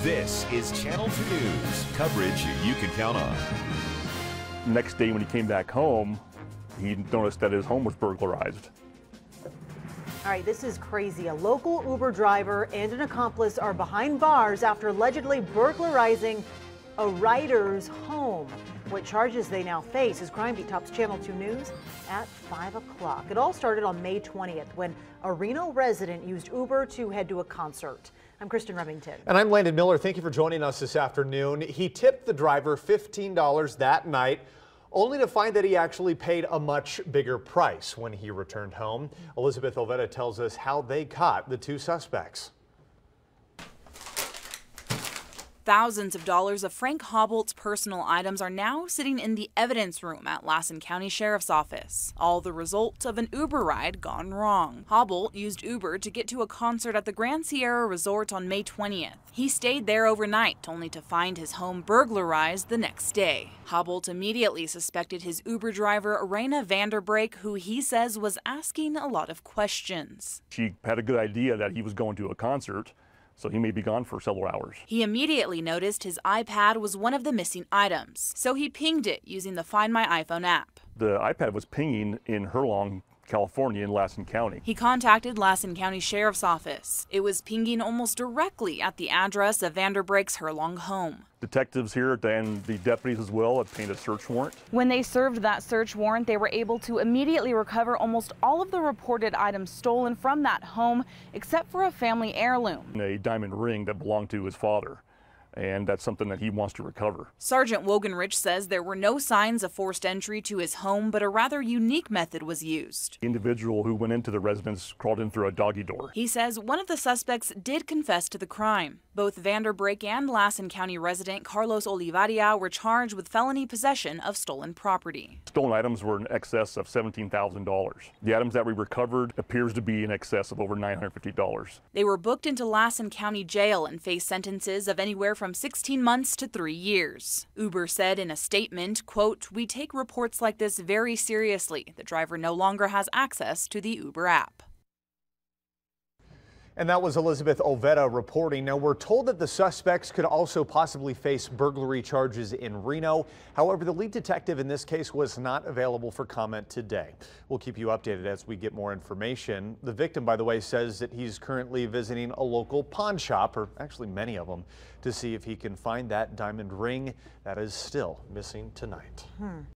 This is Channel 2 News, coverage you can count on. Next day when he came back home, he noticed that his home was burglarized. All right, this is crazy. A local Uber driver and an accomplice are behind bars after allegedly burglarizing a rider's home. What charges they now face as Crime Beat tops Channel 2 News at 5 o'clock. It all started on May 20th when a Reno resident used Uber to head to a concert. I'm Kristen Remington. And I'm Landon Miller. Thank you for joining us this afternoon. He tipped the driver $15 that night, only to find that he actually paid a much bigger price when he returned home. Elizabeth Ovetta tells us how they caught the two suspects. Thousands of dollars of Frank Hobolt's personal items are now sitting in the evidence room at Lassen County Sheriff's Office, all the result of an Uber ride gone wrong. Hobolt used Uber to get to a concert at the Grand Sierra Resort on May 20th. He stayed there overnight, only to find his home burglarized the next day. Hobolt immediately suspected his Uber driver, Raina Vanderbrake, who he says was asking a lot of questions. She had a good idea that he was going to a concert, so he may be gone for several hours. He immediately noticed his iPad was one of the missing items, so he pinged it using the Find My iPhone app. The iPad was pinging in Herlong, California, in Lassen County. He contacted Lassen County Sheriff's Office. It was pinging almost directly at the address of Vanderbrake's Herlong home. Detectives here and the deputies as well obtained a search warrant. When they served that search warrant, they were able to immediately recover almost all of the reported items stolen from that home, except for a family heirloom. A diamond ring that belonged to his father, and that's something that he wants to recover. Sergeant Wogenrich says there were no signs of forced entry to his home, but a rather unique method was used. The individual who went into the residence crawled in through a doggy door. He says one of the suspects did confess to the crime. Both Vanderbrake and Lassen County resident Carlos Olivaria were charged with felony possession of stolen property. Stolen items were in excess of $17,000. The items that we recovered appears to be in excess of over $950. They were booked into Lassen County Jail and face sentences of anywhere from 16 months to 3 years. Uber said in a statement, quote, "We take reports like this very seriously. The driver no longer has access to the Uber app." And that was Elizabeth Ovetta reporting. Now, we're told that the suspects could also possibly face burglary charges in Reno. However, the lead detective in this case was not available for comment today. We'll keep you updated as we get more information. The victim, by the way, says that he's currently visiting a local pawn shop, or actually many of them, to see if he can find that diamond ring that is still missing tonight.